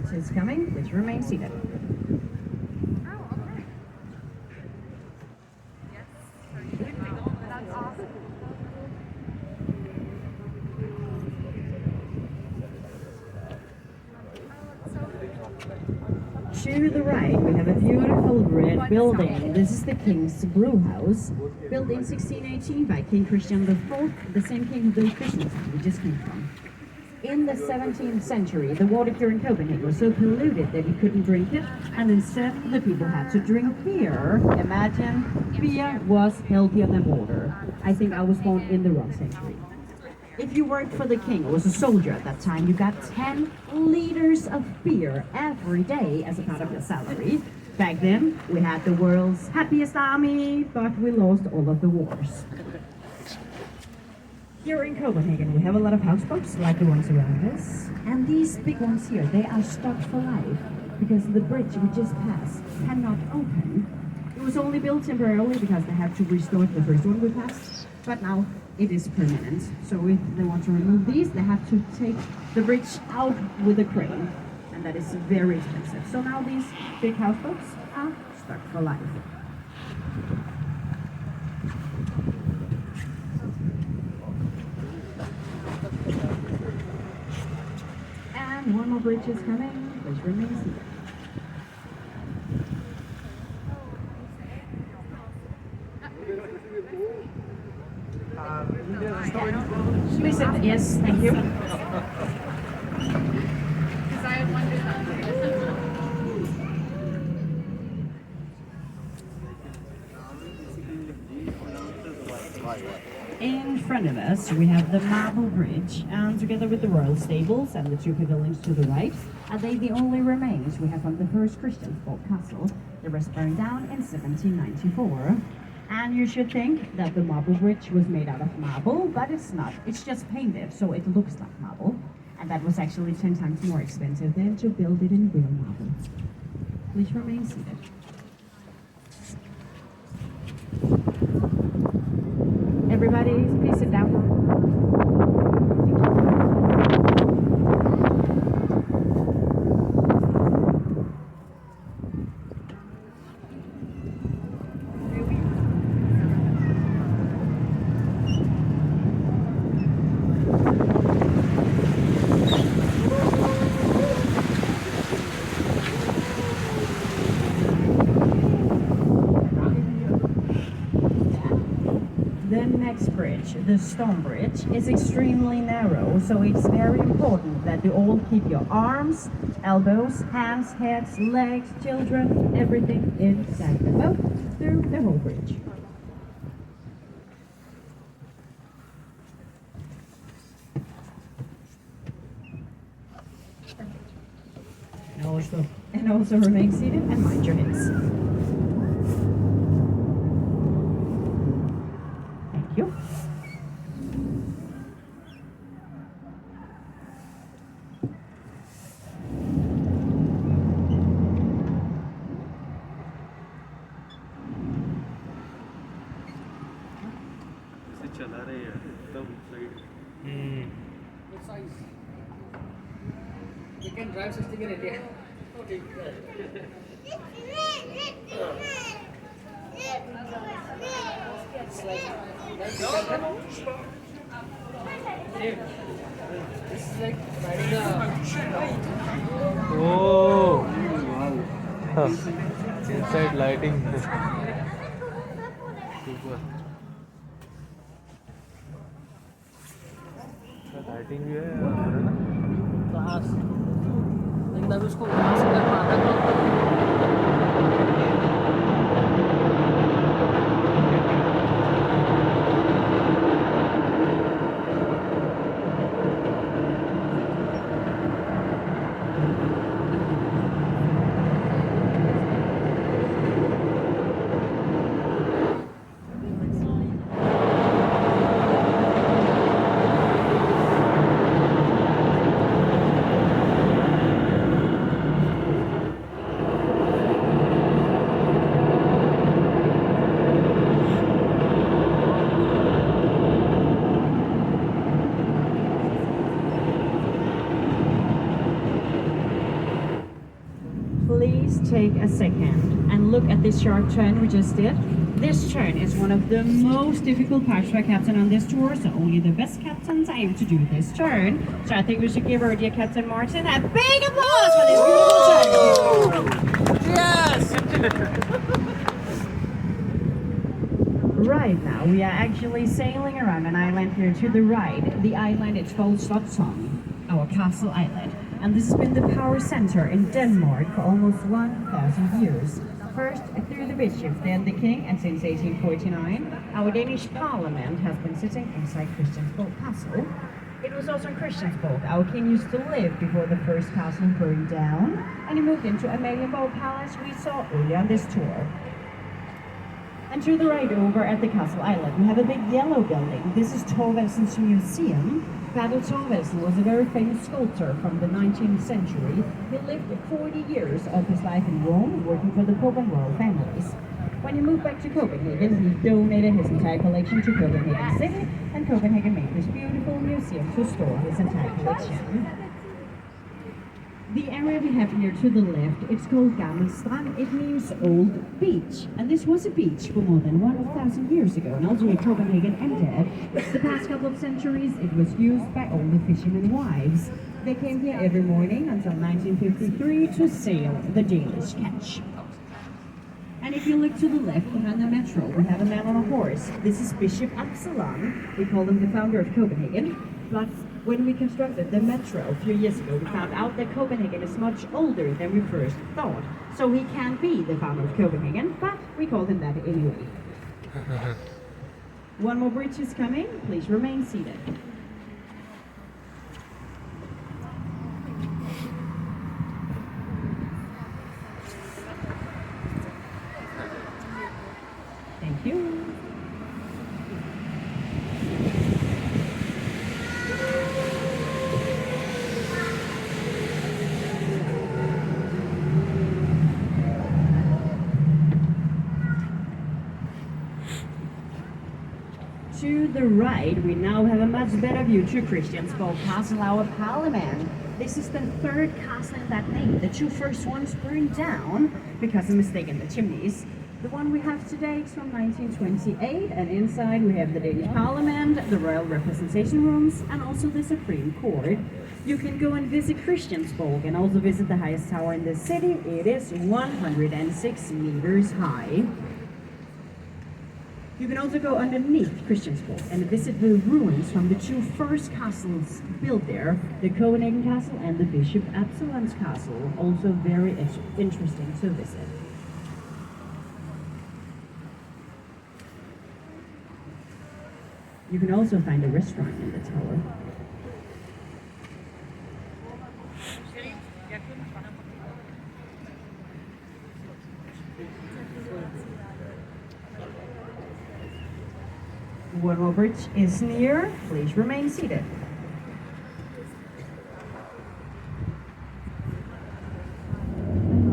bridge is coming. Please remain seated. To the right, we have a beautiful red building. This is the King's Brew House, built in 1618 by King Christian IV, the same king who built Christiansand we just came from. In the 17th century, the water here in Copenhagen was so polluted that you couldn't drink it, and instead the people had to drink beer. Imagine, beer was healthier than water. I think I was born in the wrong century. If you worked for the king or was a soldier at that time, you got 10 liters of beer every day as a part of your salary. Back then, we had the world's happiest army, but we lost all of the wars. Here in Copenhagen, we have a lot of houseboats, like the ones around us. And these big ones here, they are stuck for life, because the bridge we just passed cannot open. It was only built temporarily because they had to restore the first one we passed, but now it is permanent. So if they want to remove these, they have to take the bridge out with a crane, and that is very expensive. So now these big houseboats are stuck for life. And one more bridge is coming. Please remain seated. Please sit. Yes, thank you. In front of us, we have the Marble Bridge, and together with the royal stables and the two pavilions to the right, are they the only remains we have from the first Christian fort castle that was burned down in 1794. And you should think that the Marble Bridge was made out of marble, but it's not. It's just painted, so it looks like marble. And that was actually 10 times more expensive than to build it in real marble. Please remain seated. Everybody, please sit down. The next bridge, the stone bridge, is extremely narrow, so it's very important that you all keep your arms, elbows, hands, heads, legs, children, everything inside the boat through the whole bridge. And also remain seated and mind your heads. Thank you. चला रहे हैं तब side You can drive 60 in India. Okay. It's like this is like riding a oh wow inside lighting super lighting भी है ना class. लेकिन अभी उसको वहाँ से कर पाता है please take a second and look at this sharp turn we just did. This turn is one of the most difficult parts for a captain on this tour, so only the best captains are able to do this turn. So I think we should give our dear Captain Martin a big applause for this beautiful turn. Yes! Right now, we are actually sailing around an island here to the right. The island is called Slotsholm, our castle island. And this has been the power center in Denmark for almost 1,000 years. First through the bishop, then the king, and since 1849, our Danish parliament has been sitting inside Christiansborg Castle. It was also in Christiansborg our king used to live before the first castle burned down, and he moved into Amalienborg Palace we saw earlier on this tour. And to the right over at the Castle Island, we have a big yellow building. This is Thorvaldsen's museum. Padel Thorvaldsen was a very famous sculptor from the 19th century. He lived 40 years of his life in Rome, working for the Pope and royal families. When he moved back to Copenhagen, he donated his entire collection to Copenhagen City, and Copenhagen made this beautiful museum to store his entire collection. The area we have here to the left, it's called Gammel Strand. It means old beach. And this was a beach for more than 1,000 years ago. And also in Copenhagen ended. The past couple of centuries, it was used by all the fishermen wives. They came here every morning until 1953 to sail the Danish catch. And if you look to the left behind the metro, we have a man on a horse. This is Bishop Absalon. We call him the founder of Copenhagen. But when we constructed the metro a few years ago, we found out that Copenhagen is much older than we first thought. So he can't be the founder of Copenhagen, but we called him that anyway. One more bridge is coming. Please remain seated. Thank you. To the right, we now have a much better view to Christiansborg Castle, our parliament. This is the third castle in that name. The two first ones burned down because of a mistake in the chimneys. The one we have today is from 1928, and inside we have the Danish Parliament, the Royal Representation Rooms, and also the Supreme Court. You can go and visit Christiansborg and also visit the highest tower in the city. It is 106 meters high. You can also go underneath Christiansborg and visit the ruins from the two first castles built there, the Copenhagen Castle and the Bishop Absalon's Castle, also very interesting to visit. You can also find a restaurant in the tower. One more bridge is near. Please remain seated.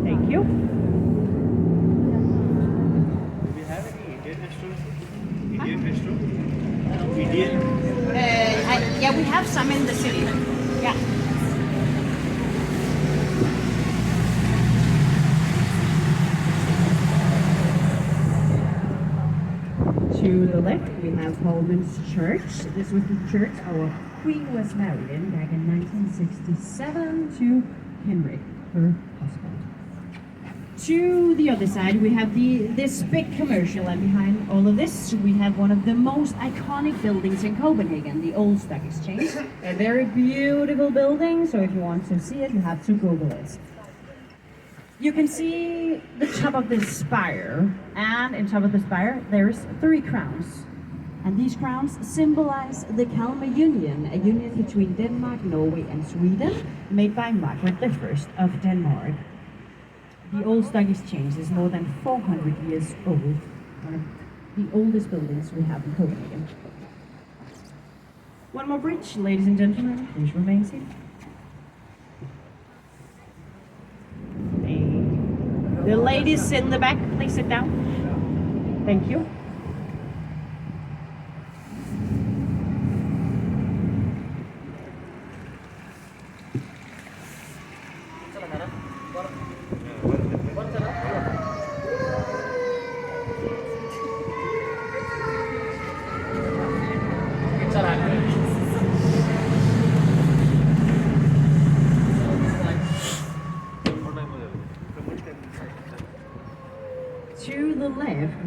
Thank you. Do we have any Indian restaurants? Indian restaurant? Indian? Yeah, we have some in the city. Yeah. To the left, we have Holman's Church. This was the church our queen was married in back in 1967 to Henry, her husband. To the other side, we have this big commercial, and behind all of this, we have one of the most iconic buildings in Copenhagen, the Old Stock Exchange. A very beautiful building, so if you want to see it, you have to Google it. You can see the top of the spire, and in top of the spire, there's 3 crowns. And these crowns symbolize the Kalmar Union, a union between Denmark, Norway, and Sweden, made by Margaret I of Denmark. The Old Stock Exchange is more than 400 years old, one of the oldest buildings we have in Copenhagen. One more bridge, ladies and gentlemen, please remain seated. The ladies in the back, please sit down. Thank you.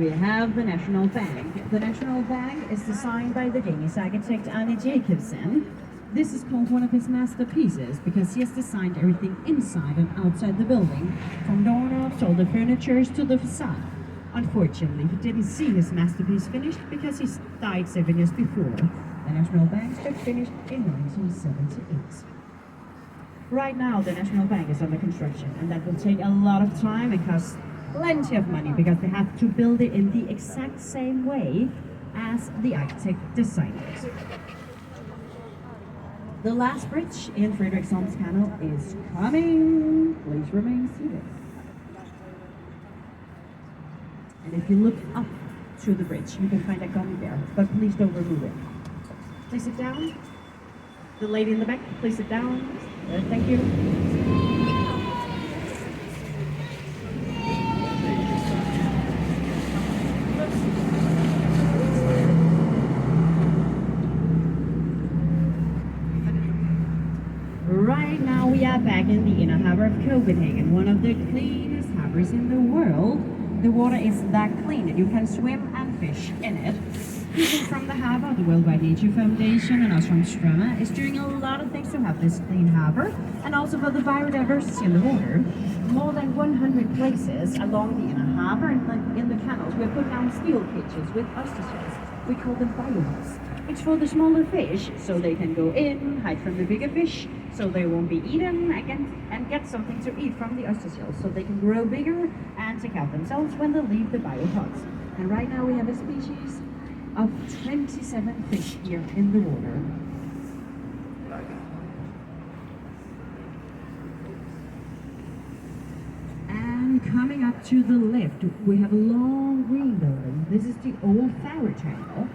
we have the National Bank. The National Bank is designed by the Danish architect Arne Jacobsen. This is called one of his masterpieces because he has designed everything inside and outside the building, from doorknobs, all the furniture to the facade. Unfortunately, he didn't see his masterpiece finished because he died 7 years before. The National Bank stood finished in 1978. Right now, the National Bank is under construction, and that will take a lot of time and cost plenty of money because they have to build it in the exact same way as the architect designed it. The last bridge in Frederiksholm's canal is coming. Please remain seated. And if you look up to the bridge, you can find a gummy bear, but please don't remove it. Please sit down. The lady in the back, please sit down. Thank you. Right now we are back in the inner harbor of Copenhagen, one of the cleanest harbors in the world. The water is that clean that you can swim and fish in it. People from the harbor, the Worldwide Nature Foundation and us from Strömmer is doing a lot of things to have this clean harbor and also for the biodiversity in the water. More than 100 places along the inner harbor and in the canals we have put down steel cages with oyster shells. We call them biomass. It's for the smaller fish, so they can go in, hide from the bigger fish, so they won't be eaten and get something to eat from the oyster shells, so they can grow bigger and take out themselves when they leave the biopods. And right now we have a species of 27 fish here in the water. And coming up to the left, we have a long green building. This is the old ferry terminal.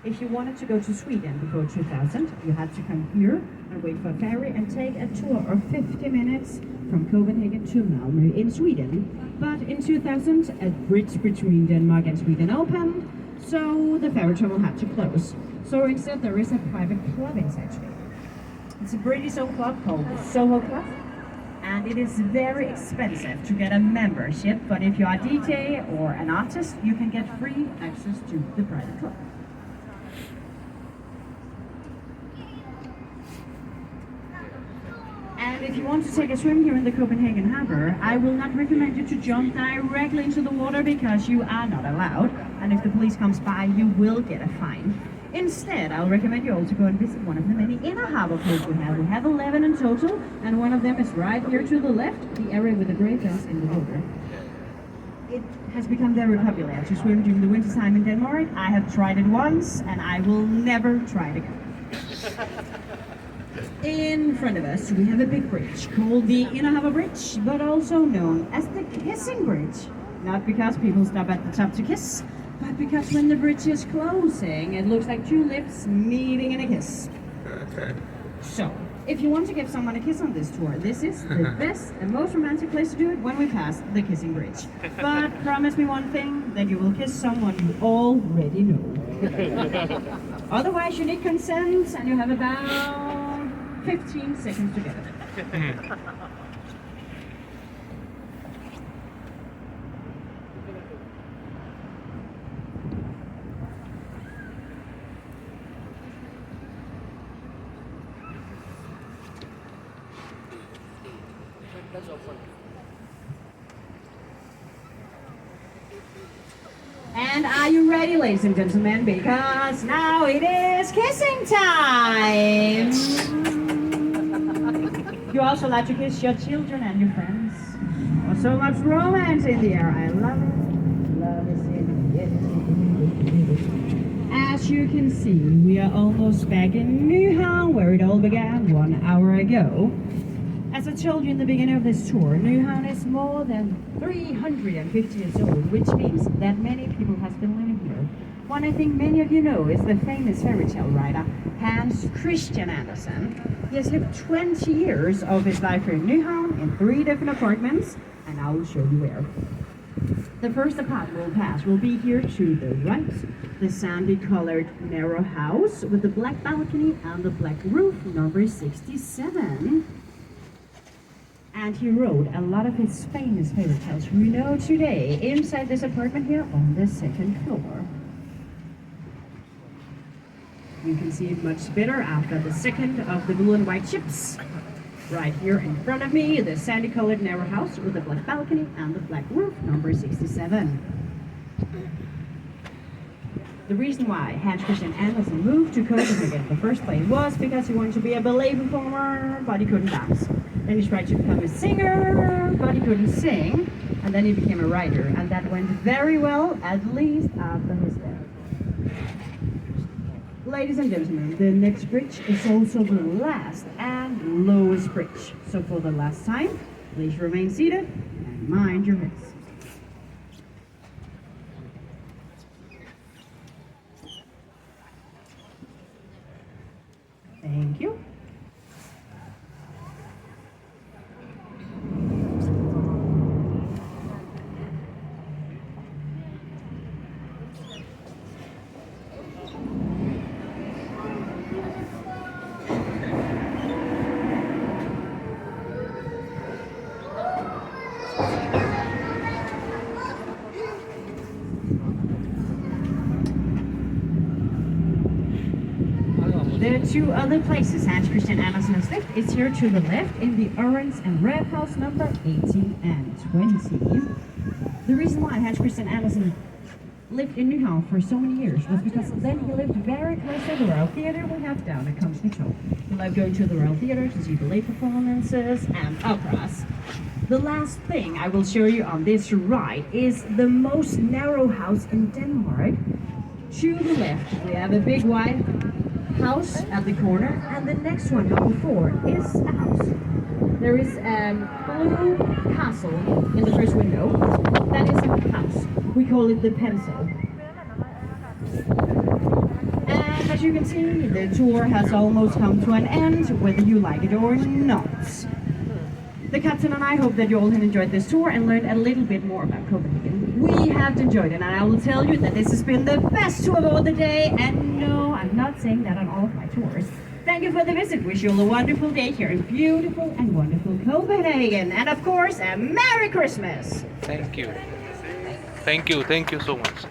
If you wanted to go to Sweden before 2000, you had to come here and wait for a ferry and take a tour of 50 minutes from Copenhagen to Malmö in Sweden. But in 2000, a bridge between Denmark and Sweden opened, so the ferry terminal had to close. So instead there is a private club inside Sweden. It's a British owned club called the Soho Club, and it is very expensive to get a membership, but if you are a DJ or an artist, you can get free access to the private club. And if you want to take a swim here in the Copenhagen harbor, I will not recommend you to jump directly into the water because you are not allowed. And if the police comes by, you will get a fine. Instead, I'll recommend you all to go and visit one of the many inner harbor pools we have. We have 11 in total, and one of them is right here to the left, the area with the gray glass in the water. It has become very popular to swim during the winter time in Denmark. I have tried it once, and I will never try it again. In front of us, we have a big bridge called the Inner Harbor Bridge, but also known as the Kissing Bridge. Not because people stop at the top to kiss, but because when the bridge is closing, it looks like two lips meeting in a kiss. So, if you want to give someone a kiss on this tour, this is the best and most romantic place to do it when we pass the Kissing Bridge. But promise me one thing, that you will kiss someone you already know. Otherwise, you need consent, and you have about 15 seconds together. And are you ready, ladies and gentlemen? Because now it is kissing time! You're also allowed to kiss your children and your friends. Oh, so much romance in the air. I love it. Love is in the air. As you can see, we are almost back in Nyhavn, where it all began 1 hour ago. As I told you in the beginning of this tour, Nyhavn is more than 350 years old, which means that many people have been living here. One I think many of you know is the famous fairy tale writer Hans Christian Andersen. He has lived 20 years of his life here in Nyhavn in 3 different apartments, and I will show you where. The first apartment we'll pass will be here to the right, the sandy colored narrow house with the black balcony and the black roof, number 67. And he wrote a lot of his famous fairy tales we know today inside this apartment here on the second floor. You can see it much better after the second of the blue and white ships. Right here in front of me, the sandy-colored narrow house with the black balcony and the black roof, number 67. The reason why Hans Christian Andersen moved to Copenhagen in the first place was because he wanted to be a ballet performer, but he couldn't dance. Then he tried to become a singer, but he couldn't sing. And then he became a writer, and that went very well, at least after his death. Ladies and gentlemen, the next bridge is also the last and lowest bridge. So for the last time, please remain seated and mind your heads. Thank you. There are two other places Hans Christian Andersen has lived. It's here to the left in the orange and red house number 18 and 20. The reason why Hans Christian Andersen lived in Nyhavn for so many years was because then he lived very close to the Royal Theatre we have down at Kunstnertorv. He loved going to the Royal Theatre to see ballet performances and operas. The last thing I will show you on this right is the most narrow house in Denmark. To the left, we have a big white house at the corner, and the next one, number 4, is a house. There is a blue castle in the first window. That is a house. We call it the pencil. And as you can see, the tour has almost come to an end, whether you like it or not. The captain and I hope that you all have enjoyed this tour and learned a little bit more about Copenhagen. We have enjoyed it, and I will tell you that this has been the best tour of all the day, and no, I'm not saying that on all of my tours. Thank you for the visit. Wish you all a wonderful day here in beautiful and wonderful Copenhagen. And of course, a Merry Christmas! Thank you so much.